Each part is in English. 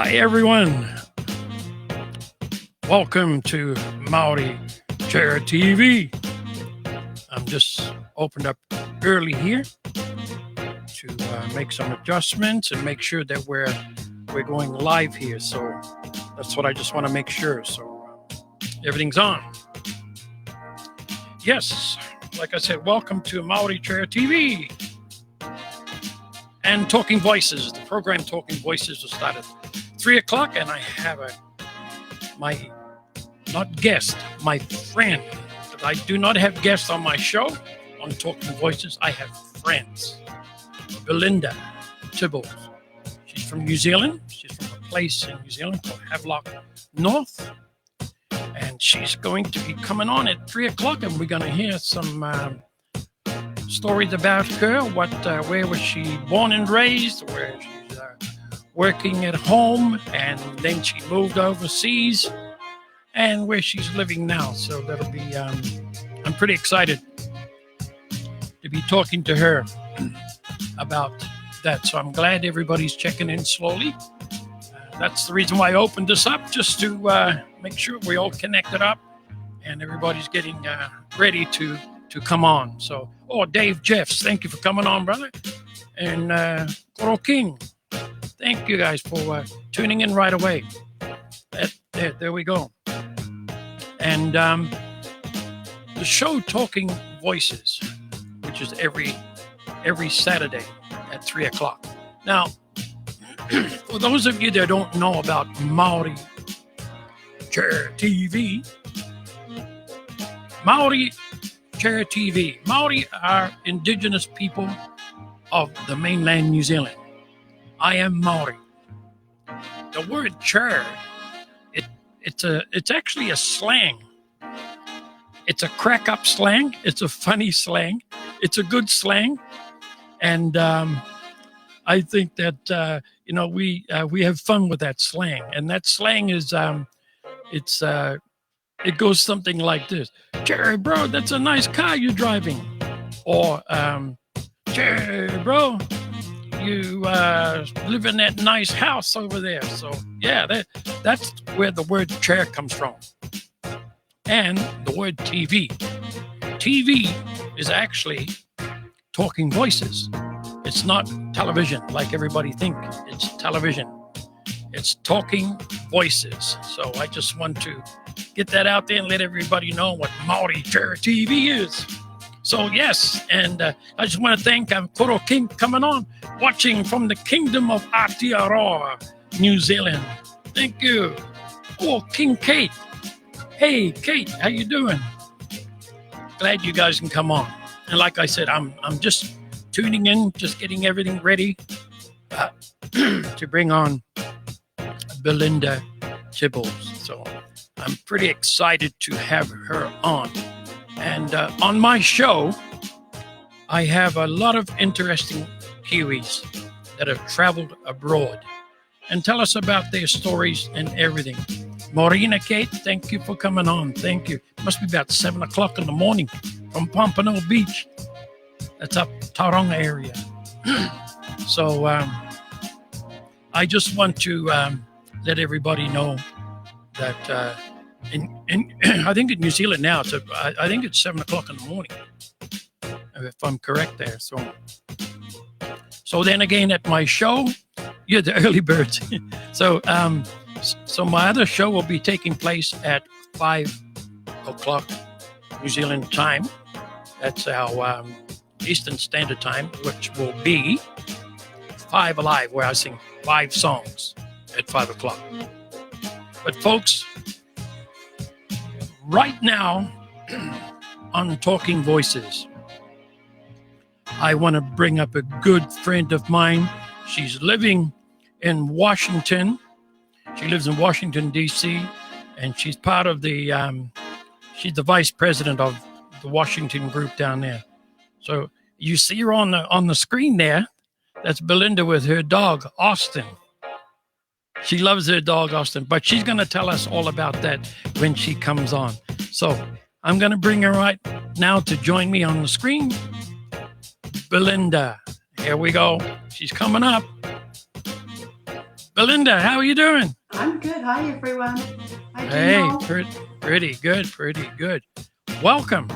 Hi, everyone. Welcome to Maori Churr TV. I'm just opened up early here to make some adjustments and make sure that we're going live here. So that's what I just want to make sure. So everything's on. Yes, like I said, welcome to Maori Churr TV and Talking Voices. The program Talking Voices will start at 3 o'clock, and I have my friend. But I do not have guests on my show on Talking Voices. I have friends. Belinda Timbles. She's from New Zealand. She's from a place in New Zealand called Havelock North. And she's going to be coming on at 3 o'clock, and we're going to hear some stories about her. Where was she born and raised? Where she's working at home, and then she moved overseas, and where she's living now. So that'll be, I'm pretty excited to be talking to her about that. So I'm glad everybody's checking in slowly. That's the reason why I opened this up, just to make sure we all connected up and everybody's getting ready to come on. So, Dave Jeffs, thank you for coming on, brother. And Koro King, thank you guys for tuning in right away. There we go. And the show Talking Voices, which is every Saturday at 3 o'clock. Now, for those of you that don't know about Maori Churr TV, Maori Churr TV. Maori are indigenous people of the mainland New Zealand. I am Maori. The word churr, it's actually a slang. It's a crack-up slang. It's a funny slang. It's a good slang. And I think that we have fun with that slang. And that slang is it goes something like this: "Jerry, bro, that's a nice car you're driving," or "Jerry, bro, you live in that nice house over there." So yeah, that's where the word chair comes from. And the word TV. TV is actually talking voices. It's not television like everybody thinks. It's television. It's talking voices. So I just want to get that out there and let everybody know what Maori Churr TV is. So yes, and I just want to thank Koro King coming on, watching from the Kingdom of Aotearoa, New Zealand. Thank you. King Kate. Hey, Kate, how you doing? Glad you guys can come on. And like I said, I'm just tuning in, just getting everything ready to bring on Belinda Timbles. So I'm pretty excited to have her on. And on my show, I have a lot of interesting Kiwis that have traveled abroad and tell us about their stories and everything. Morena Kate, thank you for coming on. Thank you. It must be about 7 o'clock in the morning from Pompano Beach. That's up Tauranga area. So I just want to let everybody know that I think in New Zealand now, I think it's 7 o'clock in the morning, if I'm correct there. So then again, at my show, you're the early birds. So my other show will be taking place at 5 o'clock New Zealand time. That's our Eastern Standard Time, which will be 5 Alive, where I sing 5 songs at 5 o'clock. But folks, right now on Talking Voices, I want to bring up a good friend of mine. She's living in Washington. She lives in Washington, D.C., and she's part of she's the vice president of the Washington group down there. So you see her on the screen there. That's Belinda with her dog, Austin. She loves her dog, Austin, but she's going to tell us all about that when she comes on. So I'm going to bring her right now to join me on the screen. Belinda, here we go. She's coming up. Belinda, how are you doing? I'm good. Hi, everyone. Hi, Hey, Dino. pretty good. Welcome.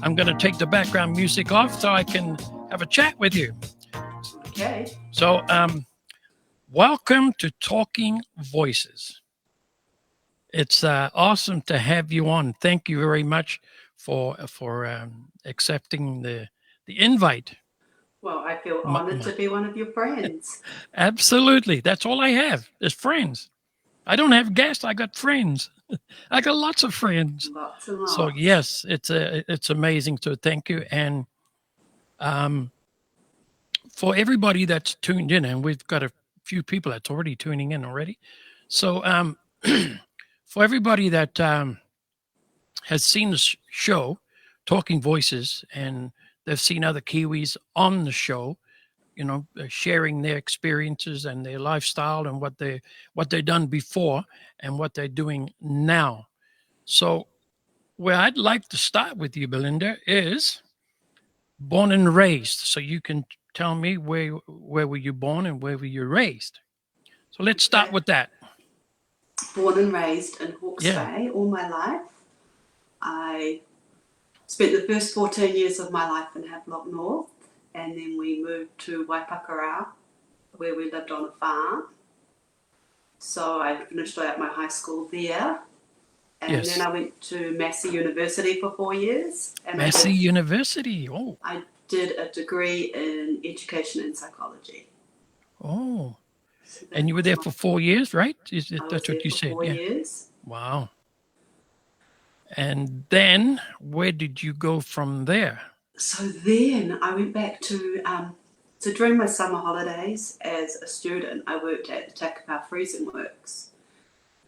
I'm going to take the background music off so I can have a chat with you. Okay. So, welcome to Talking Voices. It's awesome to have you on. Thank you very much for accepting the invite. Well, I feel honored to be one of your friends. Absolutely. That's all I have is friends. I don't have guests. I got friends. I got lots of friends. Lots and lots. So yes, it's amazing. So thank you. And for everybody that's tuned in, and we've got a few people that's already tuning in already. So for everybody that has seen the show, Talking Voices, and they've seen other Kiwis on the show, sharing their experiences and their lifestyle and what they've done before and what they're doing now. So where I'd like to start with you, Belinda, is born and raised. So you can tell me where were you born and where were you raised? So let's start with that. Born and raised in Hawke's Bay all my life. I spent the first 14 years of my life in Havelock North, and then we moved to Waipakarā, where we lived on a farm. So I finished out my high school there. And then I went to Massey University for 4 years. And Massey University, oh. I did a degree in education and psychology. Oh. So and you were there for 4 years, right? That's what you said? 4 years. Wow. And then where did you go from there? So then I went back to, so during my summer holidays as a student, I worked at the Takapau Freezing Works.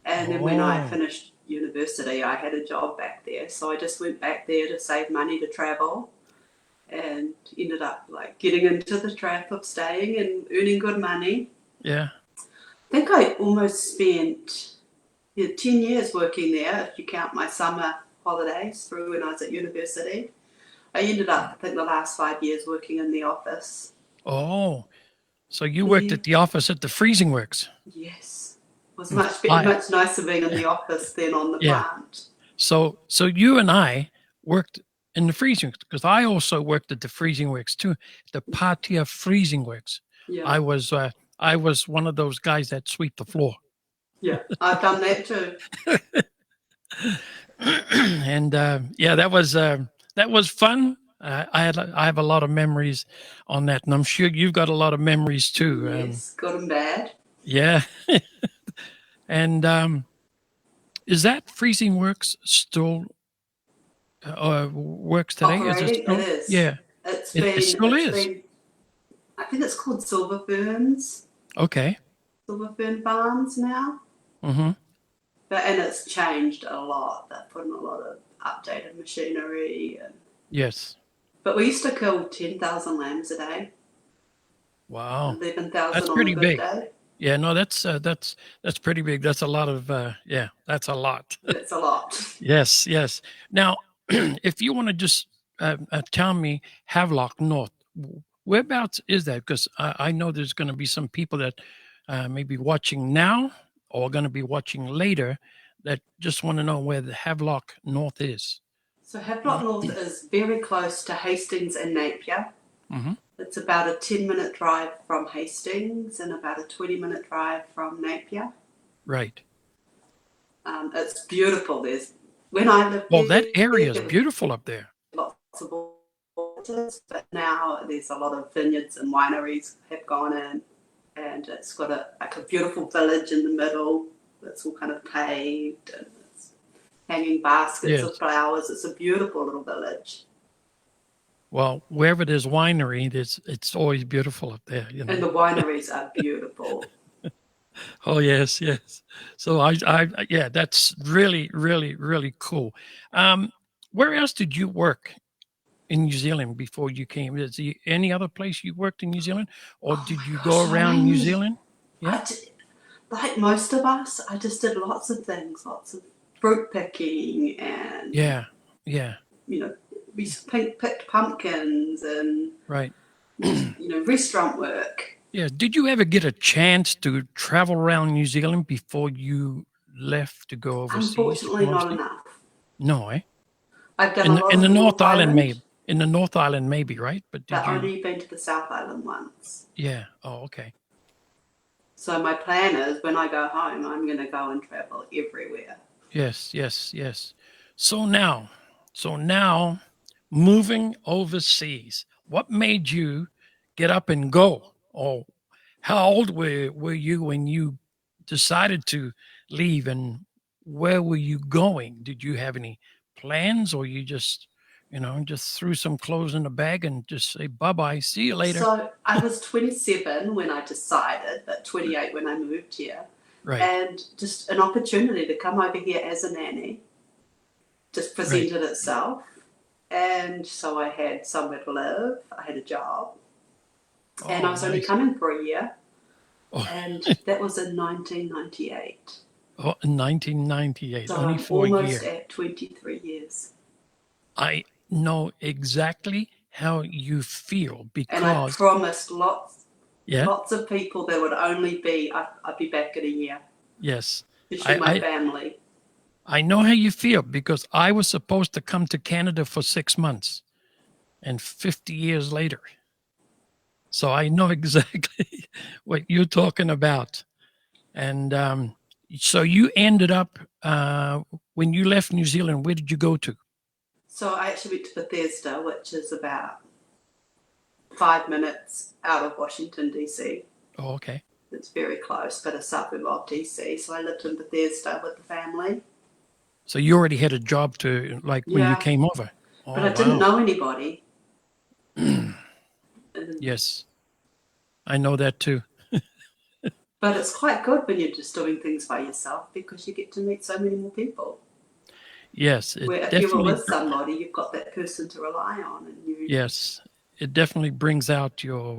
And then when I finished university, I had a job back there. So I just went back there to save money to travel and ended up getting into the trap of staying and earning good money. Yeah. I think I almost spent 10 years working there, if you count my summer holidays through when I was at university. I ended up, I think, the last 5 years working in the office. Oh, so you worked at the office at the Freezing Works? Yes. It was much nicer being in the office than on the plant. So you and I worked in the Freezing Works, because I also worked at the Freezing Works too, the Patia Freezing Works. Yeah. I was one of those guys that sweep the floor. Yeah, I've done that too. And that was fun. I have a lot of memories on that, and I'm sure you've got a lot of memories too. Yes, good and bad. Yeah. And is that Freezing Works still works today? Operating? It is. Yeah. It still is. I think it's called Silver Ferns. Okay. Silver Fern Farms now. Mm-hmm. And it's changed a lot. They've put in a lot of updated machinery. Yes. But we used to kill 10,000 lambs a day. Wow. 11,000 that's on pretty a good big. Day. Yeah, no, that's pretty big. That's a lot of that's a lot. It's a lot. Yes. Now, if you want to just tell me Havelock North, whereabouts is that? Because I know there's going to be some people that may be watching now or going to be watching later that just want to know where the Havelock North is. So Havelock North is very close to Hastings and Napier. Mm-hmm. It's about a 10-minute drive from Hastings and about a 20-minute drive from Napier. Right. It's beautiful. When I lived there, that area is beautiful up there. Lots of waters, but now there's a lot of vineyards and wineries have gone in, and it's got a beautiful village in the middle that's all kind of paved and it's hanging baskets of flowers. It's a beautiful little village. Well, wherever there's winery, it's always beautiful up there. And the wineries are beautiful. Oh yes. So I that's really, really, really cool. Where else did you work in New Zealand before you came? Is there any other place you worked in New Zealand, or did you go around New Zealand? Yeah. Like most of us, I just did lots of things, lots of fruit picking and we picked pumpkins and right. Restaurant work. Yeah. Did you ever get a chance to travel around New Zealand before you left to go overseas Unfortunately, not mostly? enough. No, eh? I've done In a the lot in of the the North North Island, Island, maybe. In the North Island, maybe, right? But did but you? only been to the South Island once. Yeah. Oh, okay. So my plan is when I go home, I'm going to go and travel everywhere. Yes, yes, yes. So now, so now, moving overseas, what made you get up and go? Or how old were you when you decided to leave, and where were you going? Did you have any plans, or you just, just threw some clothes in a bag and just say bye-bye, see you later? So I was 27 when I decided, but 28 when I moved here. Right, And just an opportunity to come over here as a nanny just right. presented itself. And so I had somewhere to live, I had a job, and I Oh, was only nice. coming for a year. Oh, And that was in 1998. oh, 1998, So only I'm for a almost year. at 23 years. I know exactly how you feel And I because, promised lots, yeah, lots of people there would only be, I'd be back in a year, yes, especially I, my I, family. I know how you feel because I was supposed to come to Canada for 6 months and 50 years later. So I know exactly what you're talking about. And so you ended up, when you left New Zealand, where did you go to? So I actually went to Bethesda, which is about 5 minutes out of Washington, DC. Oh, okay. It's very close, but a suburb of DC. So I lived in Bethesda with the family. So you already had a job to, like, when you Yeah, came over. but Oh, I didn't wow. know anybody. And, Yes, I know that too. but it's quite good when you're just doing things by yourself because you get to meet so many more people. Yes, it Where if you were definitely. with somebody, you've got that person to rely on, and you. Yes, it definitely brings out your,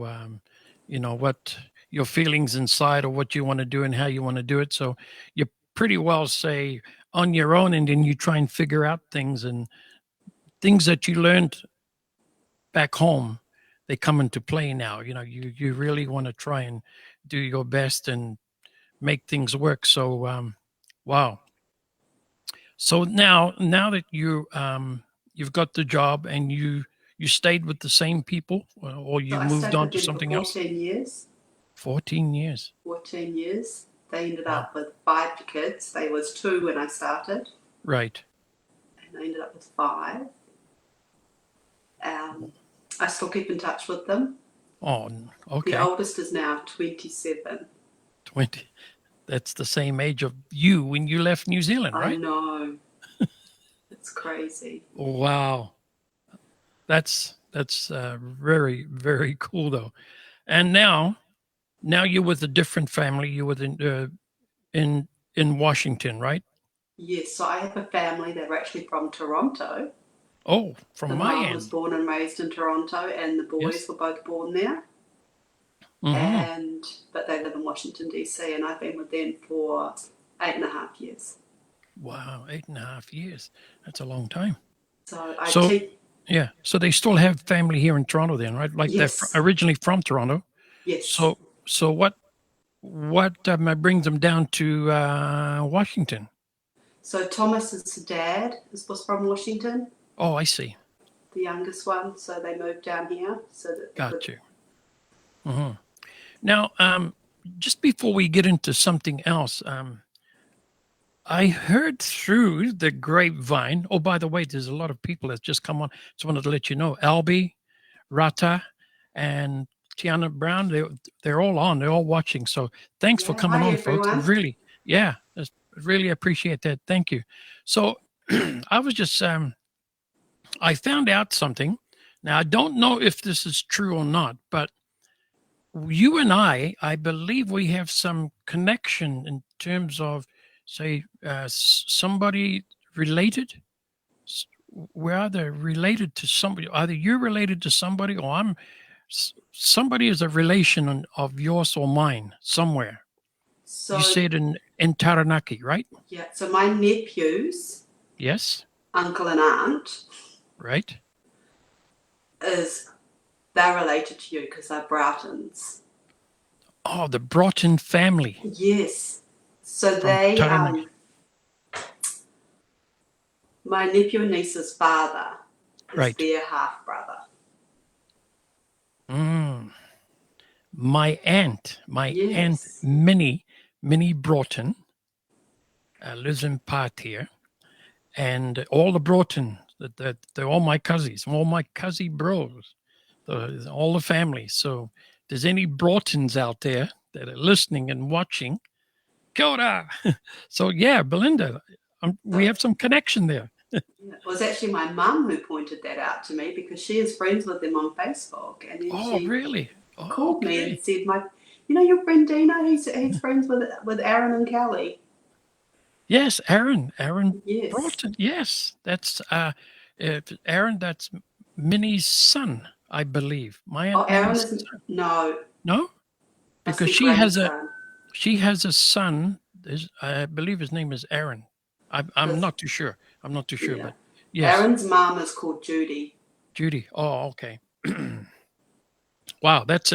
what your feelings inside or what you want to do and how you want to do it. So you pretty well say on your own, and then you try and figure out things, and things that you learned back home, they come into play now. You really want to try and do your best and make things work. So, wow. So now that you've got the job and you stayed with the same people, or So you I moved stayed on with to them for something else. 14 years. 14 years. 14 years. They ended Wow. up with 5 kids. They was 2 when I started, Right. and I ended up with 5. I still keep in touch with them. Oh, The okay. oldest is now 27. 20. That's the same age of you when you left New Zealand, I right? know. It's crazy. Wow. That's very, very cool though. And now you're with a different family. You're with in Washington, right? Yes, so I have a family that are actually from Toronto. Oh, from The my mum was end. born and raised in Toronto, and the boys Yes. were both born there. Mm-hmm. And but they live in Washington DC, and I've been with them for 8.5 years. Wow, 8.5 years. That's a long time. So I So, teach. yeah. So they still have family here in Toronto, then, right? Like they're Yes, originally from Toronto. yes. So what brings them down to Washington? So Thomas's dad was from Washington, Oh, I see. the youngest one. So they moved down here so that they could. Got you. Hmm. Now, just before we get into something else, I heard through the grapevine. Oh, by the way, there's a lot of people that just come on. Just wanted to let you know, Albie, Rata, and Tiana Brown. They're all on. They're all watching. So thanks for Yeah. coming Hi on, folks. everyone. Really, yeah, really appreciate that. Thank you. So I was just I found out something. Now I don't know if this is true or not, but you and I believe we have some connection in terms of, say, somebody related. We're either related to somebody. Either you're related to somebody, or somebody is a relation of yours or mine somewhere. You So said in Taranaki, right? yeah. So my nephews, Yes, uncle and aunt, right. is they're related to you because they're Broughtons. Oh, the Broughton family. Yes. So From they, Taranaki. my nephew and niece's father is Right. their half brother. My aunt Yes. Minnie Broughton, lives in Patia, and all the Broughton, they're all my cousins, all my cousin bros, all the family. So, if there's any Broughtons out there that are listening and watching, kia ora. So, yeah, Belinda, we have some connection there. Yeah. It was actually my mum who pointed that out to me because she is friends with them on Facebook, and then Oh, she really? Oh, called me and okay. said, your friend Dino, he's friends with Aaron and Kelly." Yes, Aaron Yes. Broughton. Yes, that's Aaron. That's Minnie's son, I believe. My Oh, aunt Aaron Minnie's isn't. son. No, No, must because be grandson. she has a son. I believe his name is Aaron. I'm not too sure. I'm not too sure, Yeah. but yes, Aaron's mom is called Judy. Judy. Oh, okay. Wow, that's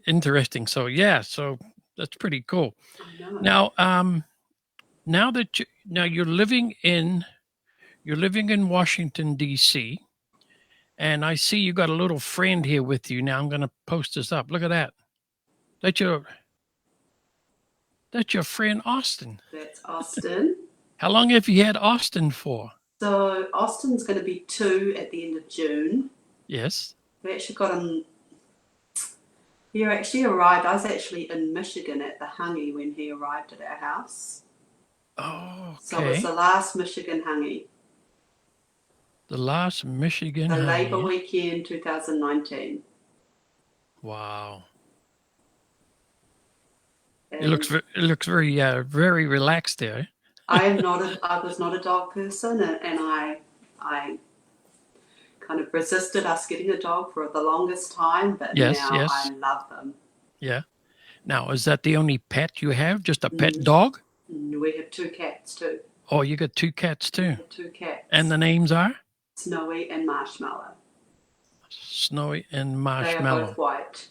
interesting. So yeah, so that's pretty cool. I know. Now, now you're living in Washington D.C. and I see you got a little friend here with you. Now I'm going to post this up. Look at that. That's your friend Austin. That's Austin. How long have you had Austin for? So Austin's going to be 2 at the end of June. Yes. We actually got him. He actually arrived. I was actually in Michigan at the Hangi when he arrived at our house. Oh, okay. So it was the last Michigan Hangi. The last Michigan The Hangi. Labor Weekend 2019. Wow. And It looks very very relaxed there. I was not a dog person, and I kind of resisted us getting a dog for the longest time, but Yes, now yes. I love them. Yeah. Now, is that the only pet you have? Just a pet dog? We have 2 cats too. Oh, you got 2 cats too. We have 2 cats. And the names are? Snowy and Marshmallow. Snowy and They are Marshmallow. both white.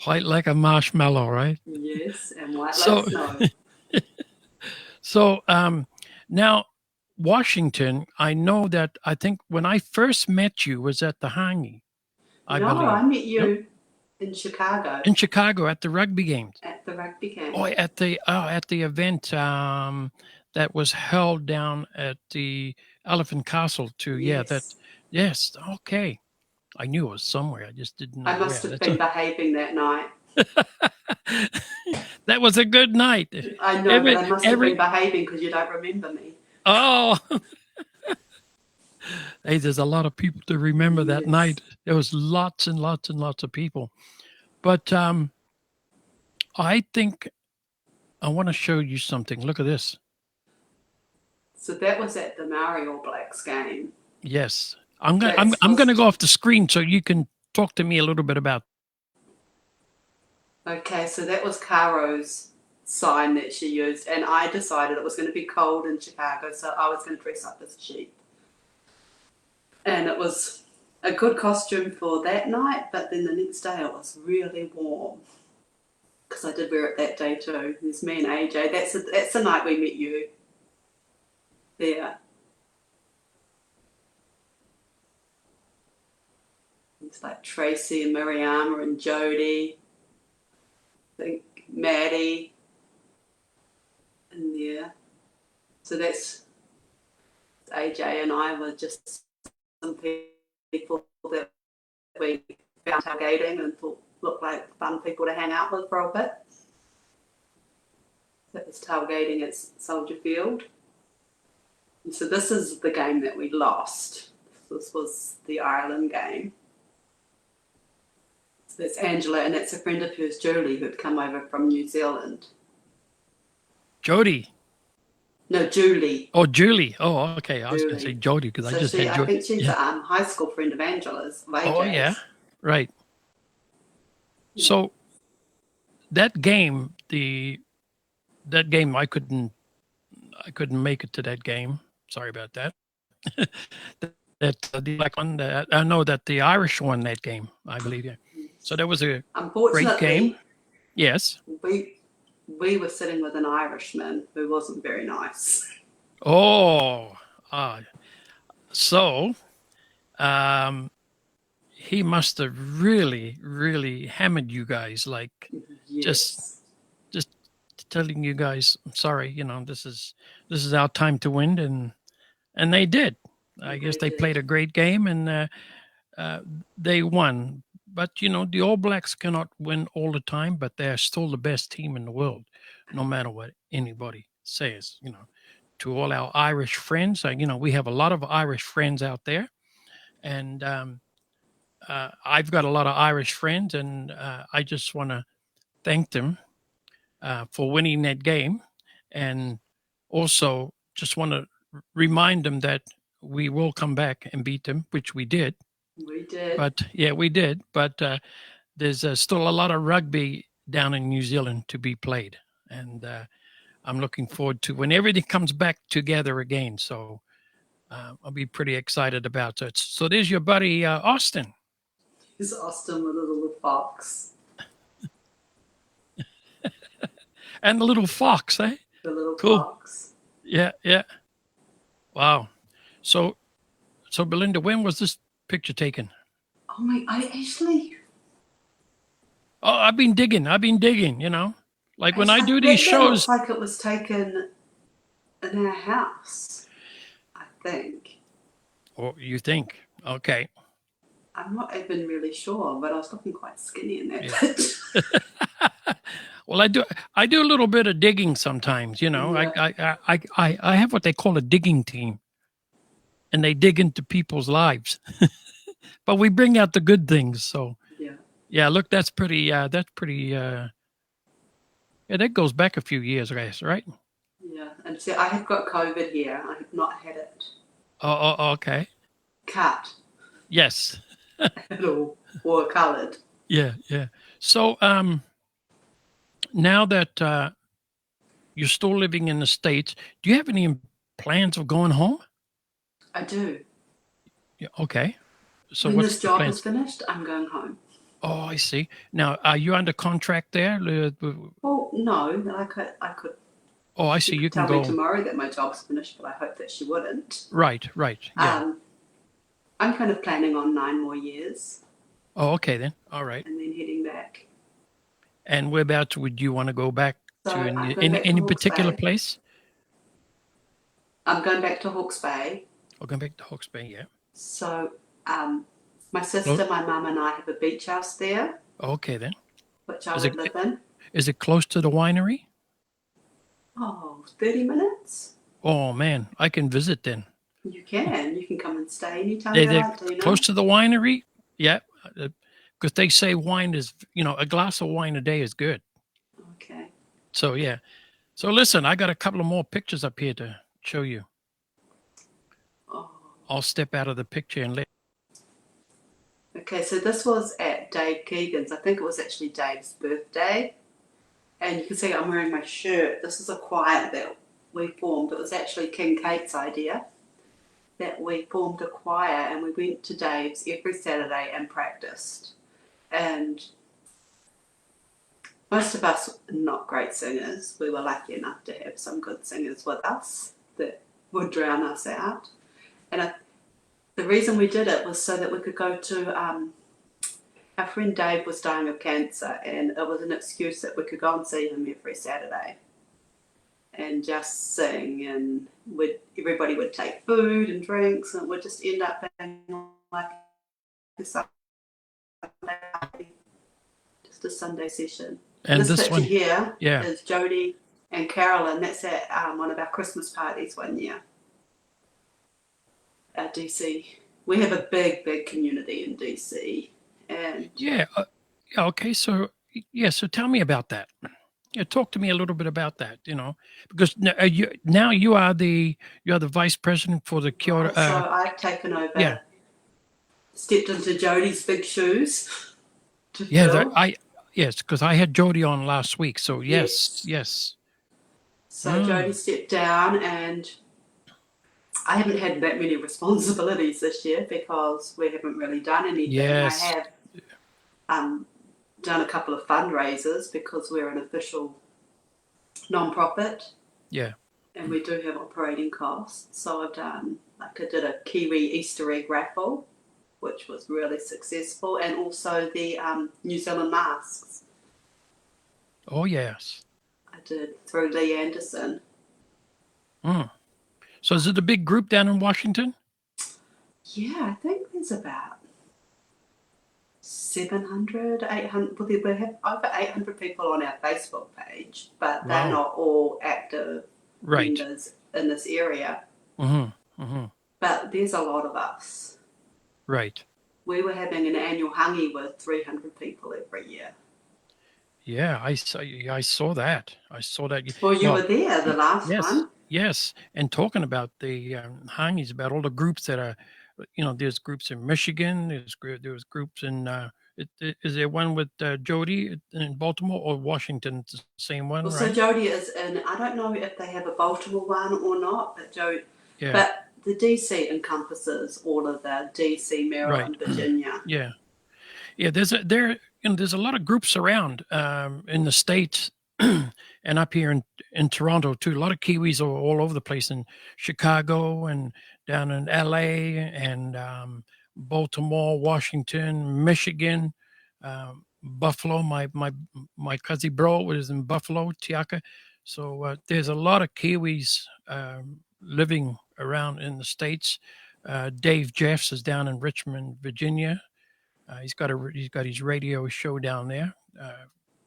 White like a marshmallow, right? Yes, and white like snow. So now Washington, I know that I think when I first met you was at the Hangi, I believe. I met you in Chicago. In Chicago at the rugby games. At the rugby game. Oh, at the event that was held down at the Elephant Castle too. Yes. Yes, okay. I knew it was somewhere. I just didn't know I must where. have been behaving that night. That was a good night. I know, but I must have been behaving because you don't remember me. Oh, hey, there's a lot of people to remember that night. There was lots and lots and lots of people. But I think I want to show you something. Look at this. So that was at the Maori All Blacks game. Yes. I'm gonna go off the screen so you can talk to me a little bit about. Okay, so that was Caro's sign that she used, and I decided it was going to be cold in Chicago, so I was going to dress up as a sheep. And it was a good costume for that night, but then the next day it was really warm because I did wear it that day too. There's me and AJ. That's the night we met you there. It's like Tracy and Mariama and Jody. I think Maddie in there. So that's AJ and I were just some people that we found tailgating and thought looked like fun people to hang out with for a bit. That was tailgating at Soldier Field. And so this is the game that we lost. This was the Ireland game. So that's Angela, and that's a friend of hers, Julie, who'd come over from New Zealand. Jody. No, Julie. Oh, Julie. Oh, okay. I was going to say Jody because I just had Jody. I think she's a high school friend of Angela's. Oh, yeah. Right. Yeah. So that game, I couldn't make it to that game. Sorry about that. The black one. I know that the Irish won that game, I believe. Yeah. So that was a great game. Yes. We were sitting with an Irishman who wasn't very nice. Oh, so he must have really, really hammered you guys, like just Yes, just telling you guys, I'm sorry, this is our time to win, and they did. I guess they they did. played a great game, and they won. But the All Blacks cannot win all the time, but they're still the best team in the world, no matter what anybody says. To all our Irish friends, we have a lot of Irish friends out there, and I've got a lot of Irish friends, and I just want to thank them for winning that game, and also just want to remind them that we will come back and beat them, which we did. We did. But yeah, we did. But there's still a lot of rugby down in New Zealand to be played, and I'm looking forward to when everything comes back together again. So I'll be pretty excited about it. So there's your buddy Austin. He's Austin with a little fox. And the little fox, eh? The little Cool. fox. Yeah, yeah. Wow. So Belinda, when was this picture taken? Oh my! I actually. Oh, I've been digging. Like when I do these That looks shows. like it was taken in our house. I think. Or you think? Okay. I'm not even really sure, but I was looking quite skinny in that picture. Well, I do a little bit of digging sometimes. Yeah. I have what they call a digging team, and they dig into people's lives. But we bring out the good things. So yeah, look, that's pretty. Yeah, that goes back a few years, guys, right? Yeah, and see, I have got COVID here. I have not had it Oh, okay. cut Yes. at all or coloured. Yeah, yeah. So now that you're still living in the States, do you have any plans of going home? I do. Yeah, okay. So when what's this the job plan? is finished, I'm going home. Oh, I see. Now, are you under contract there? Well, no, I could. Oh, I see. She You could can tell me go. tomorrow that my job's finished, but I hope that she wouldn't. Right, yeah. I'm kind of planning on 9 more years. Oh, okay then. All right. And then heading back. And whereabouts would you want to go back So to? I'm going back to Any Hawke's particular Bay. place? I'm going back to Hawke's Bay. Oh, going back to Hawke's Bay, yeah. So my sister, my mum, and I have a beach house there. Okay then. Which I would live in. Is it close to the winery? Oh, 30 minutes. Oh man, I can visit then. You can come and stay anytime you like, Dino. Close to the winery? Yeah, because they say wine is, a glass of wine a day is good. Okay. So yeah. So listen, I got a couple of more pictures up here to show you. Oh. I'll step out of the picture and let. Okay, so this was at Dave Keegan's. I think it was actually Dave's birthday. And you can see I'm wearing my shirt. This is a choir that we formed. It was actually King Kate's idea that we formed a choir and we went to Dave's every Saturday and practiced. And most of us are not great singers. We were lucky enough to have some good singers with us that would drown us out. And the reason we did it was so that we could go to... our friend Dave was dying of cancer, and it was an excuse that we could go and see him every Saturday and just sing, and everybody would take food and drinks, and it would just end up being like a Sunday, just a Sunday session. And this picture here is Jody and Carolyn. That's at one of our Christmas parties one year at DC. We have a big, big community in DC. And okay. So tell me about that. Talk to me a little bit about that. Because now you are the vice president for the Kyoto. So I've taken over. Yeah. Stepped into Jody's big shoes. Yes, because I had Jody on last week. So yes. So Jody stepped down, and I haven't had that many responsibilities this year because we haven't really done anything. Yes. I have done a couple of fundraisers because we're an official non-profit. Yeah. And we do have operating costs. So I did a Kiwi Easter egg raffle, which was really successful, and also the New Zealand masks. Oh, yes. I did through Lee Anderson. So is it a big group down in Washington? Yeah, I think there's about 700, 800. Well, we have over 800 people on our Facebook page, but they're not all active members in this area. But there's a lot of us. Right. We were having an annual hangi with 300 people every year. Yeah, I saw that. I saw that. Well, you were there the last one. Yes, and talking about the hangis, about all the groups that are, there's groups in Michigan. There's groups in. Is there one with Jody in Baltimore or Washington? It's the same one, well, right? So Jody is in. I don't know if they have a Baltimore one or not, but But the DC encompasses all of the DC, Maryland, Virginia. Yeah. There's a lot of groups around in the States and up here in Toronto too. A lot of Kiwis are all over the place in Chicago and down in LA and Baltimore, Washington, Michigan, Buffalo. My cousin bro was in Buffalo, Tiaka. So there's a lot of Kiwis living around in the States. Dave Jeffs is down in Richmond, Virginia. He's got his radio show down there,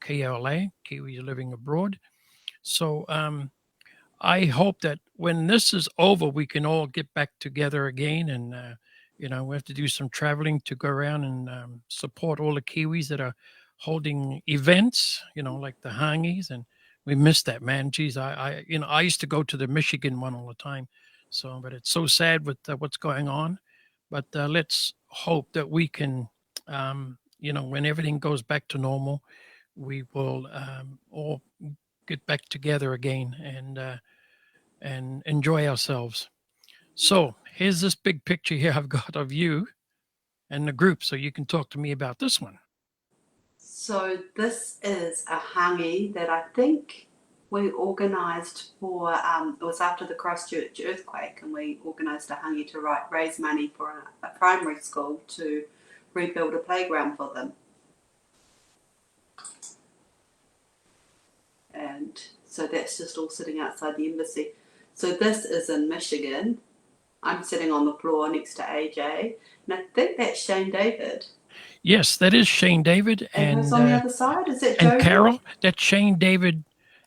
KLA, Kiwis Living Abroad. So I hope that when this is over, we can all get back together again, and we have to do some traveling to go around and support all the Kiwis that are holding events, like the hangis, and we miss that, man. Geez, I used to go to the Michigan one all the time, but it's so sad with what's going on. But let's hope that we can. When everything goes back to normal, we will all get back together again and enjoy ourselves. So here's this big picture here I've got of you and the group, so you can talk to me about this one. So this is a hangi that I think we organised for, it was after the Christchurch earthquake, and we organised a hangi to raise money for a primary school to rebuild a playground for them. And so that's just all sitting outside the embassy. So this is in Michigan. I'm sitting on the floor next to AJ, and I think that's Shane David. Yes, that is Shane David. And who's on the other side? Is that Jody? And Carol. That's Shane David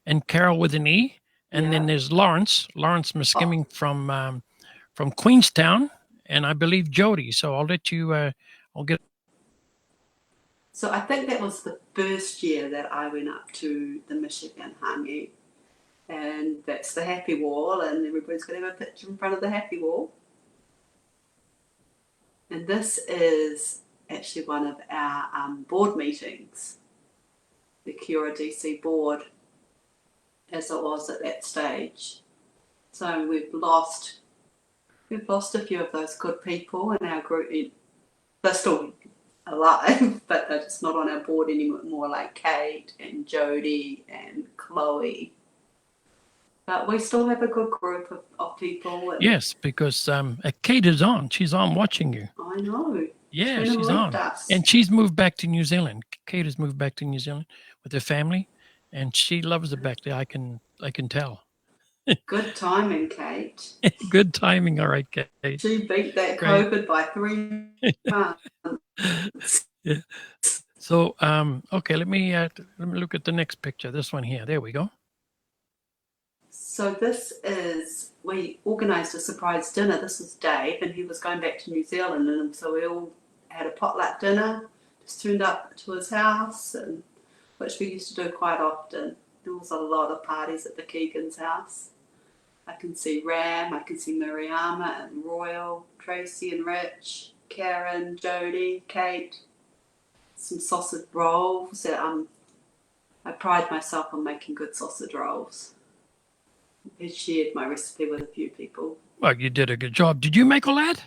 and Carol with an E. And then there's Lawrence Muskiming from Queenstown, and I believe Jody. So I'll let you. I'll get. So I think that was the first year that I went up to the Michigan hangi, and that's the happy wall, and everybody's going to have a picture in front of the happy wall. And this is actually one of our board meetings, the Kia DC board, as it was at that stage. So we've lost a few of those good people in our group. They're still alive, but they're just not on our board anymore, like Kate and Jody and Chloe. But we still have a good group of people. Yes, because Kate is on. She's on watching you. I know. Yeah, she's on. And she's moved back to New Zealand. Kate has moved back to New Zealand with her family, and she loves it back there. I can tell. Good timing, Kate. Good timing. All right, Kate. She beat that COVID by 3 months. Yeah. So, okay, let me look at the next picture. This one here. There we go. So we organised a surprise dinner. This was Dave, and he was going back to New Zealand, and so we all had a potluck dinner. Just turned up to his house, and which we used to do quite often. There was a lot of parties at the Keegan's house. I can see Ram, I can see Mariama and Royal, Tracy and Rich, Karen, Jody, Kate. Some sausage rolls. I pride myself on making good sausage rolls. I shared my recipe with a few people. Well, you did a good job. Did you make all that?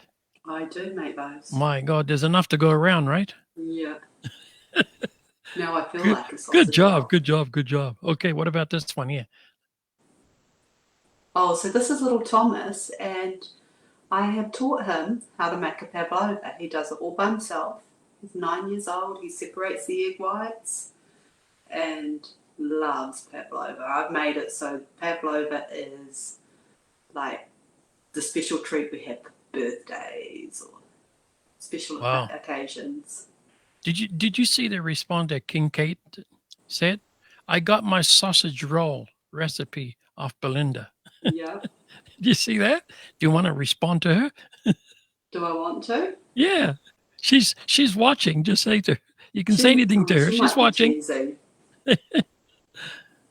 I do make those. My God, there's enough to go around, right? Yeah. Now I feel Good, like a good sausage job, roll. good job, good job. Okay, what about this one here? Oh, so this is little Thomas, and I have taught him how to make a pavlova. He does it all by himself. He's 9 years old. He separates the egg whites and loves pavlova. I've made it so pavlova is like the special treat we have for birthdays or special occasions. Did you see the response that King Kate said? I got my sausage roll recipe off Belinda. Yep. Did you see that? Do you want to respond to her? Do I want to? Yeah. She's watching. Just say to her. You can say anything to her. She She's might be watching. teasing.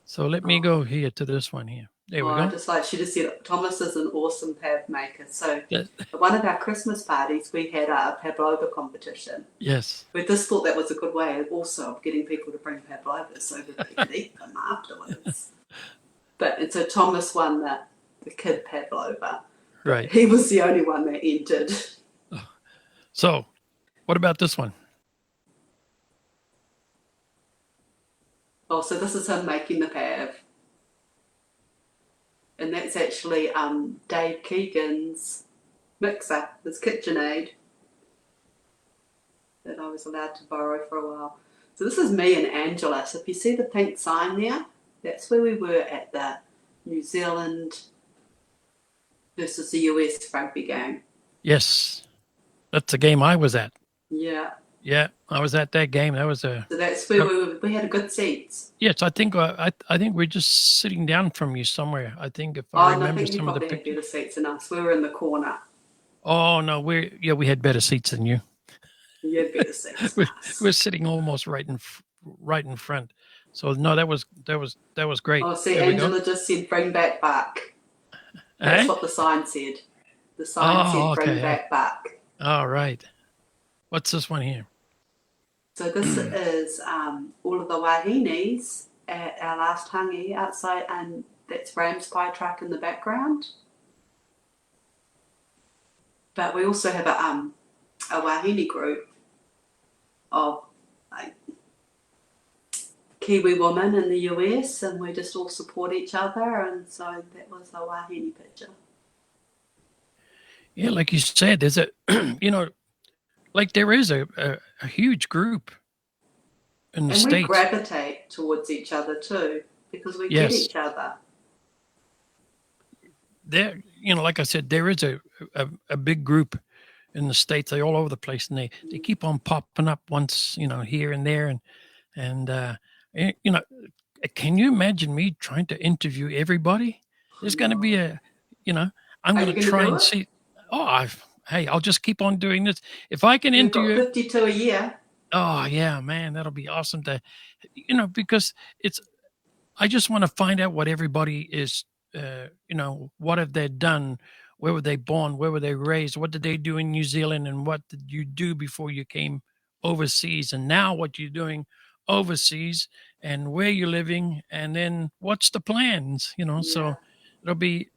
So let me go here to this one here. There we go. She just said, Thomas is an awesome pav maker. So at one of our Christmas parties, we had a pavlova competition. Yes. We just thought that was a good way also of getting people to bring pavlovas so everybody could eat them afterwards. And so Thomas won the kid pavlova. Right. He was the only one that entered. So what about this one? Oh, so this is him making the pav. And that's actually Dave Keegan's mixer, his KitchenAid, that I was allowed to borrow for a while. So this is me and Angela. So if you see the pink sign there, that's where we were at the New Zealand versus the US rugby game. Yes. That's the game I was at. Yeah. Yeah, I was at that game. That was So that's where we had a good seats. Yes, I think we're just sitting down from you somewhere. I think if I remember some of the pictures. Had better seats than us. We were in the corner. Oh no, we had better seats than you. You had better seats. we're sitting almost right in front. So no, that was great. Oh, see, Angela just said bring back Buck. That's what the sign said. The sign said bring back Buck. All right. What's this one here? So this is all of the wahinis at our last hangi outside, and that's Ram's pie truck in the background. But we also have a wahine group of like Kiwi women in the US, and we just all support each other, and so that was a wahine picture. Yeah, like you said, there's a like there is a huge group in the States. And we gravitate towards each other too, because we get each other. There, like I said, there is a big group in the States. They're all over the place, and they keep on popping up once, here and there, and can you imagine me trying to interview everybody? There's going to be I'm going to try and see. Oh, I'll just keep on doing this. If I can interview 52 a year. Oh yeah, man, that'll be awesome to, because I just want to find out what everybody is, what have they done? Where were they born? Where were they raised? What did they do in New Zealand? And what did you do before you came overseas? And now what you're doing overseas and where you're living? And then what's the plans? So it'll be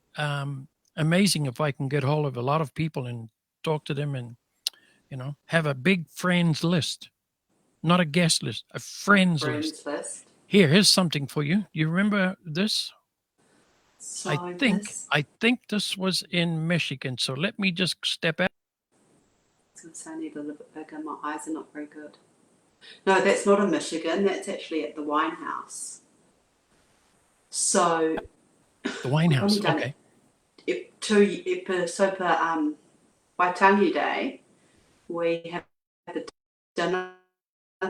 amazing if I can get hold of a lot of people and talk to them and, have a big friends list. Not a guest list, a friends list. Here's something for you. You remember this? So I think this was in Michigan. So let me just step out. I was going to say I need a little bit bigger. My eyes are not very good. No, that's not in Michigan. That's actually at the wine house. So the wine house. Okay. So for Waitangi Day, we have the dinner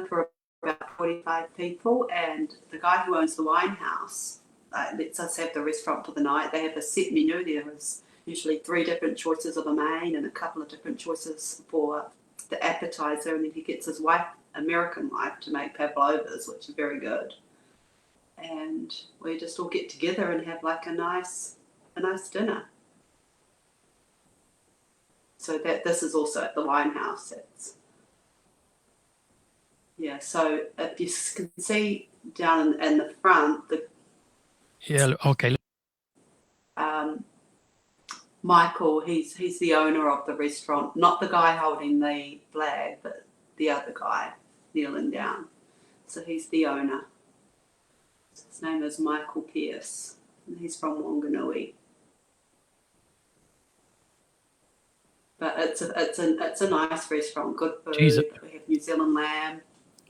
for about 45 people, and the guy who owns the wine house lets us have the restaurant for the night. They have a set menu. There is usually 3 different choices of a main and a couple of different choices for the appetizer, and then he gets his wife, American wife, to make pavlovas, which are very good. And we just all get together and have like a nice dinner. So this is also at the wine house. So if you can see down in the front, okay. Michael, he's the owner of the restaurant, not the guy holding the flag, but the other guy kneeling down. So he's the owner. His name is Michael Pierce, and he's from Wanganui. But it's a nice restaurant, good food. Jeez. We have New Zealand lamb.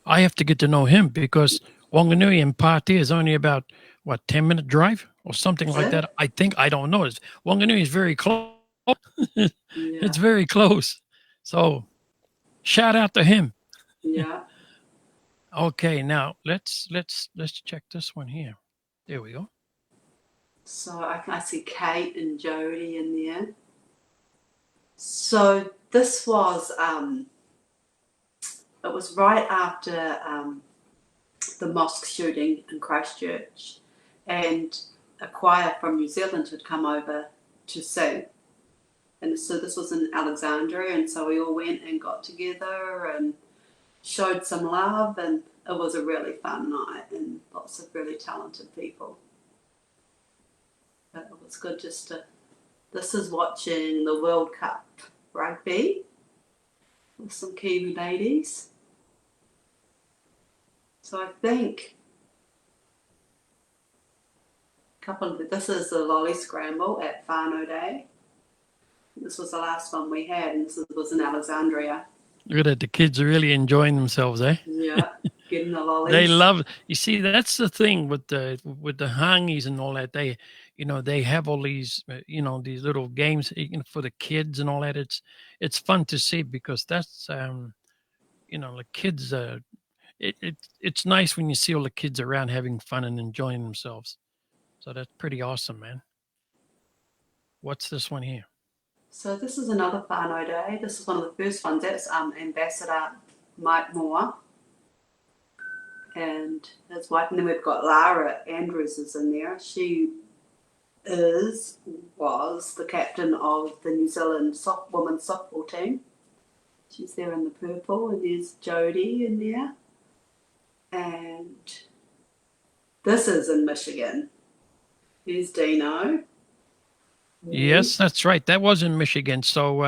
I have to get to know him because Wanganui and Patea is only about, 10-minute drive or something like that. I think, I don't know. Wanganui is very close. It's very close. So shout out to him. Yeah. Okay, now let's check this one here. There we go. So I see Kate and Jody in there. So this was it was right after the mosque shooting in Christchurch, and a choir from New Zealand had come over to sing. And so this was in Alexandria, and so we all went and got together and showed some love, and it was a really fun night and lots of really talented people. But it was good just to... This is watching the World Cup rugby with some Kiwi ladies. So I think this is the Lolly Scramble at Whānau Day. This was the last one we had, and this was in Alexandria. Look at it. The kids are really enjoying themselves, eh? Yeah, getting the lollies. They love it. You see, that's the thing with the hangis and all that. They, they have all these, these little games for the kids and all that. It's fun to see because that's, the kids. It's nice when you see all the kids around having fun and enjoying themselves. So that's pretty awesome, man. What's this one here? So this is another whānau day. This is one of the first ones. That's Ambassador Mike Moore and his wife. And then we've got Lara Andrews is in there. She was the captain of the New Zealand women's softball team. She's there in the purple. And there's Jody in there. And this is in Michigan. Here's Dino. Yes, that's right. That was in Michigan. So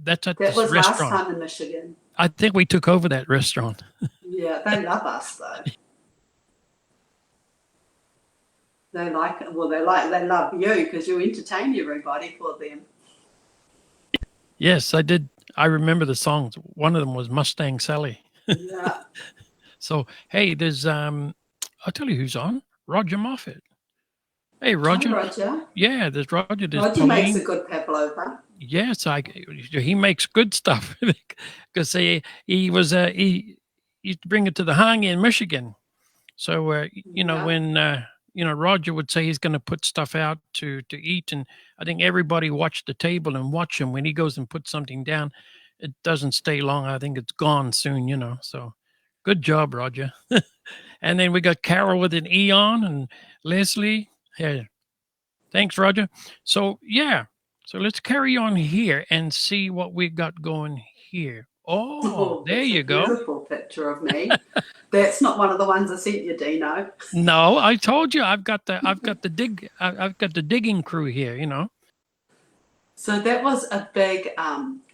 that's at this restaurant. Last time in Michigan. I think we took over that restaurant. Yeah, they love us though. They like it. Well, they love you because you entertain everybody for them. Yes, I did. I remember the songs. One of them was Mustang Sally. Yeah. So hey, there's I'll tell you who's on. Roger Moffat. Hey, Roger. Hi, Roger. Yeah, there's Roger. There's Roger makes a good pavlova. Yes, he makes good stuff because he used to bring it to the hangi in Michigan. So when Roger would say he's going to put stuff out to eat, and I think everybody watched the table and watch him when he goes and puts something down. It doesn't stay long. I think it's gone soon. So good job, Roger. And then we got Carol with an E on and Leslie. Yeah. Thanks, Roger. So, so let's carry on here and see what we got going here. Oh, there you go. Beautiful picture of me. That's not one of the ones I sent you, Dino. No, I told you I've got the digging crew here. So that was a big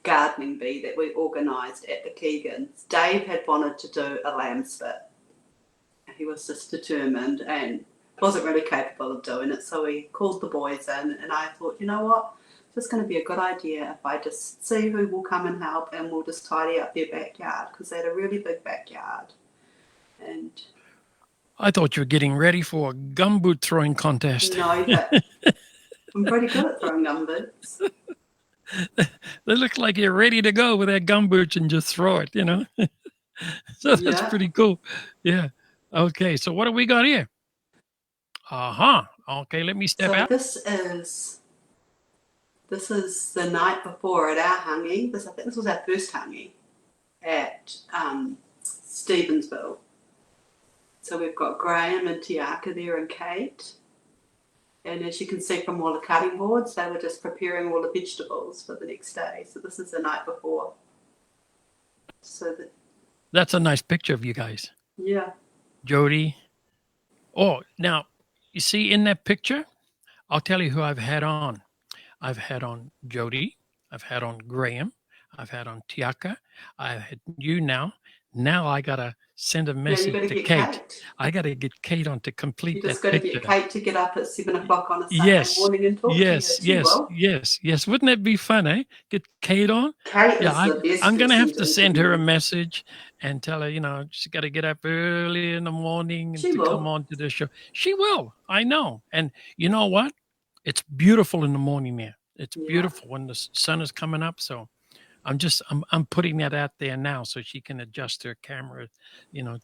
gardening bee that we organised at the Keegans. Dave had wanted to do a lamb spit. He was just determined and wasn't really capable of doing it, so we called the boys in, and I thought, you know what, it's just going to be a good idea if I just see who will come and help, and we'll just tidy up their backyard, because they had a really big backyard. And I thought you were getting ready for a gumboot throwing contest. No, but I'm pretty good at throwing gumboots. They look like you're ready to go with that gumboots and just throw it, So that's pretty cool. Yeah. Okay, so what do we got here? Okay, let me step out. This is the night before at our hangi. I think this was our first hangi at Stevensville. So we've got Graham and Tiaka there and Kate. And as you can see from all the cutting boards, they were just preparing all the vegetables for the next day. So this is the night before. That's a nice picture of you guys. Yeah. Jody. Oh, now, you see in that picture, I'll tell you who I've had on. I've had on Jody. I've had on Graham. I've had on Tiaka. I've had you now. Now I got a send a Now you message got to to get Kate. Kate. I got to get Kate on to complete You that just got to picture. get Kate to get up at 7 o'clock on a Sunday Yes, morning and talk yes, to you. She yes, will. yes. Wouldn't that be fun, eh? Get Kate on. Kate Yeah, is the best I'm gonna have person to to send her a interview. message and tell her, she's got to get up early in the morning and She to come will. on to the show. She will. I know. And you know what? It's beautiful in the morning there. It's Yeah. beautiful when the sun is coming up. So I'm putting that out there now so she can adjust her camera,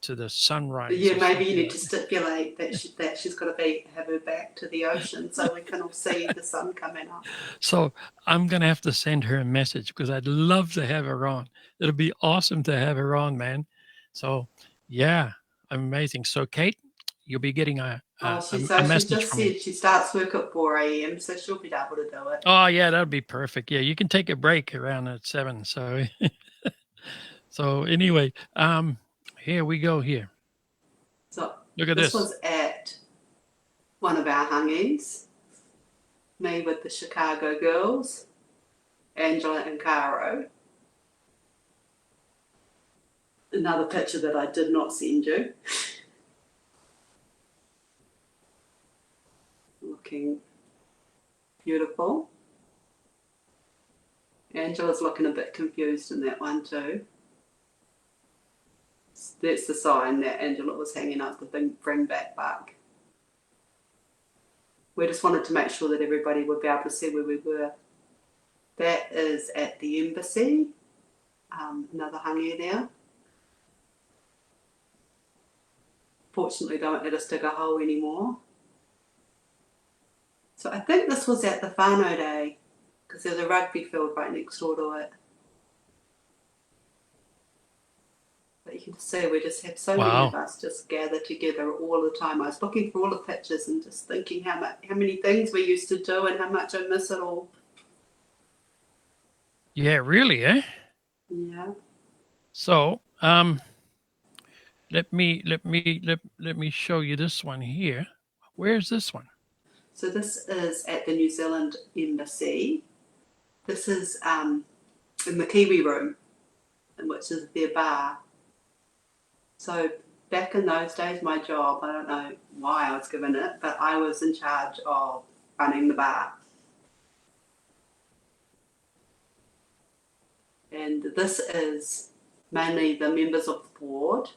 to the sunrise. Yeah, maybe you need to stipulate that she's got to have her back to the ocean so we can all see the sun coming up. So I'm going to have to send her a message because I'd love to have her on. It'll be awesome to have her on, man. So, yeah, amazing. So, Kate, you'll be getting a She message just from me. said she starts work at 4 a.m, so she'll be able to do it. Oh, yeah, that'd be perfect. Yeah, you can take a break around at 7. So, so anyway, here we go here. So look at this this. was at one of our hangings. Me with the Chicago girls, Angela and Caro. Another picture that I did not send you. Looking beautiful. Angela's looking a bit confused in that one too. That's the sign that Angela was hanging up the bring back buck. We just wanted to make sure that everybody would be able to see where we were. That is at the embassy. Another hangi there. Fortunately, don't let us dig a hole anymore. So I think this was at the whānau day because there's a rugby field right next door to it. But you can see we just have so many of us just gather together all the time. I was looking for all the pictures and just thinking how many things we used to do and how much I miss it all. Yeah, really, eh? Yeah. So, let me show you this one here. Where's this one? So this is at the New Zealand Embassy. This is in the Kiwi room, which is their bar. So back in those days, my job, I don't know why I was given it, but I was in charge of running the bar. And this is mainly the members of the board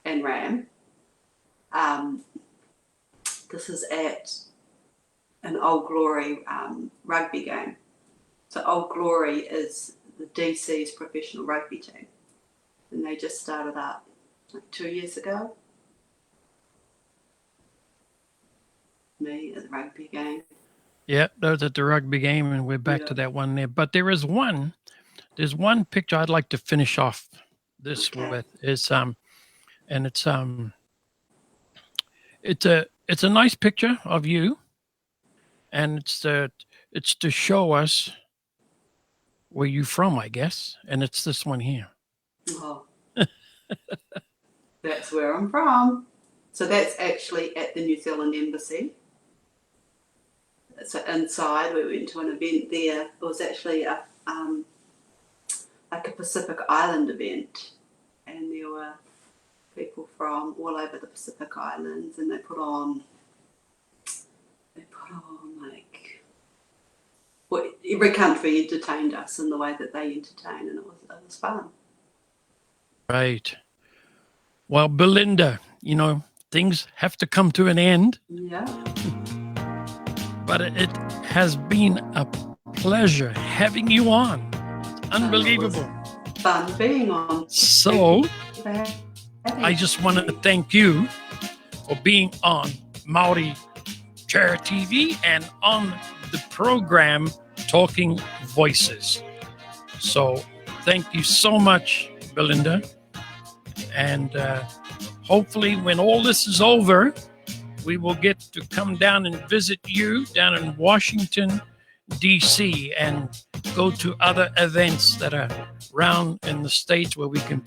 and RAM. This is at an Old Glory rugby game. So Old Glory is the DC's professional rugby team. And they just started up like 2 years ago. Me at the rugby game. Yeah, that was at the rugby game, and we're back to that one there. But there's one picture I'd like to finish off this with. And it's a nice picture of you, and it's to show us where you from, I guess. And it's this one here. Oh, that's where I'm from. So that's actually at the New Zealand Embassy. So inside, we went to an event there. It was actually like a Pacific Island event, and there were people from all over the Pacific Islands, and they put on like, well, every country entertained us in the way that they entertain, and it was fun. Right. Well, Belinda, things have to come to an end. Yeah. But it has been a pleasure having you on. It's unbelievable. Fun being on. So, I just want to thank you for being on Maori Churr TV and on the program Talking Voices. So, thank you so much, Belinda. And hopefully when all this is over, we will get to come down and visit you down in Washington, D.C. and go to other events that are around in the States where we can,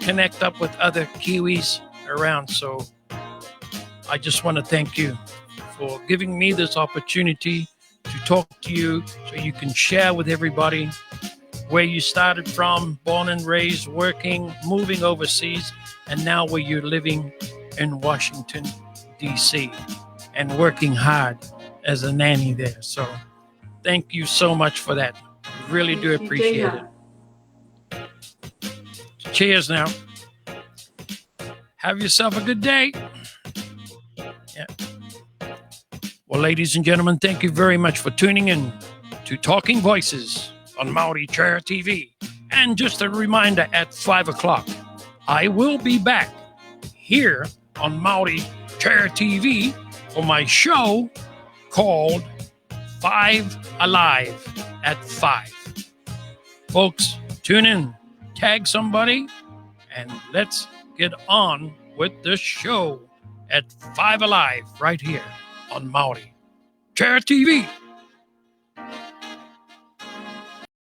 connect up with other Kiwis around. So I just want to thank you for giving me this opportunity to talk to you so you can share with everybody where you started from, born and raised, working, moving overseas, and now where you're living in Washington, D.C., and working hard as a nanny there. So thank you so much for that. Really do appreciate it. Cheers now. Have yourself a good day. Yeah. Well, ladies and gentlemen, thank you very much for tuning in to Talking Voices on Maori Churr TV. And just a reminder, at 5 o'clock, I will be back here on Maori Churr TV for my show called 5 Alive at 5. Folks, tune in, tag somebody, and let's get on with the show at 5 Alive right here on Maori Churr TV.